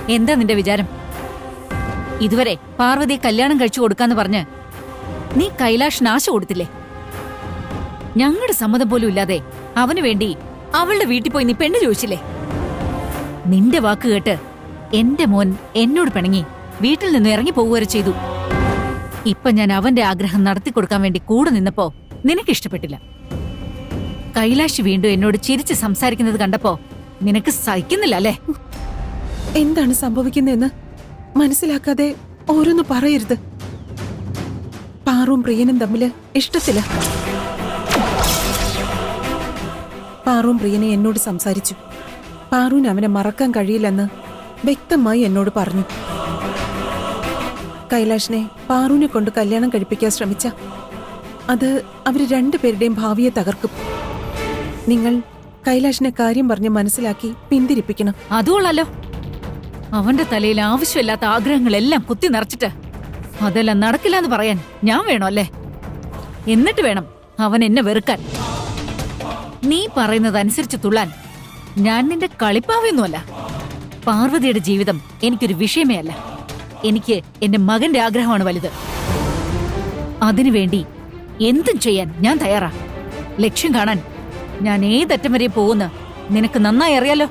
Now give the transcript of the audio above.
എന്താ നിന്റെ വിചാരം? ഇതുവരെ പാർവതിയെ കല്യാണം കഴിച്ചു കൊടുക്കാന്ന് പറഞ്ഞ് നീ കൈലാഷ് നാശ കൊടുത്തില്ലേ? ഞങ്ങളുടെ സമ്മതം പോലും ഇല്ലാതെ അവന് വേണ്ടി അവളുടെ വീട്ടിൽ പോയി നീ പെണ്ണ് ചോദിച്ചില്ലേ? നിന്റെ വാക്ക് കേട്ട് എന്റെ മോൻ എന്നോട് പിണങ്ങി വീട്ടിൽ നിന്ന് ഇറങ്ങി പോവുക ചെയ്തു. ഇപ്പൊ ഞാൻ അവന്റെ ആഗ്രഹം നടത്തിക്കൊടുക്കാൻ വേണ്ടി കൂടെ നിന്നപ്പോ നിനക്കിഷ്ടപ്പെട്ടില്ല. കൈലാഷ് വീണ്ടും എന്നോട് ചിരിച്ച് സംസാരിക്കുന്നത് കണ്ടപ്പോ നിനക്ക് സഹിക്കുന്നില്ല അല്ലേ? എന്താണ് സംഭവിക്കുന്നതെന്ന് മനസ്സിലാക്കാതെ ഓരോന്ന് പറയരുത്. പാറും പ്രിയനും തമ്മില് ഇഷ്ടത്തില്ല. പാറും പ്രിയനെ എന്നോട് സംസാരിച്ചു. പാറുവിന് അവനെ മറക്കാൻ കഴിയില്ലെന്ന് വ്യക്തമായി എന്നോട് പറഞ്ഞു. കൈലാഷിനെ പാറുവിനെ കൊണ്ട് കല്യാണം കഴിപ്പിക്കാൻ ശ്രമിച്ച അത് അവര് രണ്ടുപേരുടെയും ഭാവിയെ തകർക്കും. നിങ്ങൾ കൈലാഷിനെ കാര്യം പറഞ്ഞ് മനസ്സിലാക്കി പിന്തിരിപ്പിക്കണം. അതുകൊള്ളല്ലോ. അവന്റെ തലയിൽ ആവശ്യമില്ലാത്ത ആഗ്രഹങ്ങളെല്ലാം കുത്തി നിറച്ചിട്ട് അതെല്ലാം നടക്കില്ല എന്ന് പറയാൻ ഞാൻ വേണോ അല്ലേ? എന്നിട്ട് വേണം അവൻ എന്നെ വെറുക്കാൻ. നീ പറയുന്നത് അനുസരിച്ച് തുള്ളാൻ ഞാൻ നിന്റെ കളിപ്പാവയൊന്നുമല്ല. പാർവതിയുടെ ജീവിതം എനിക്കൊരു വിഷയമേ അല്ല. എനിക്ക് എന്റെ മകന്റെ ആഗ്രഹമാണ് വലുത്. അതിനുവേണ്ടി എന്തും ചെയ്യാൻ ഞാൻ തയ്യാറാ. ലക്ഷ്യം കാണാൻ ഞാൻ ഏതറ്റം വരെ പോകുന്ന നിനക്ക് നന്നായി അറിയാലോ.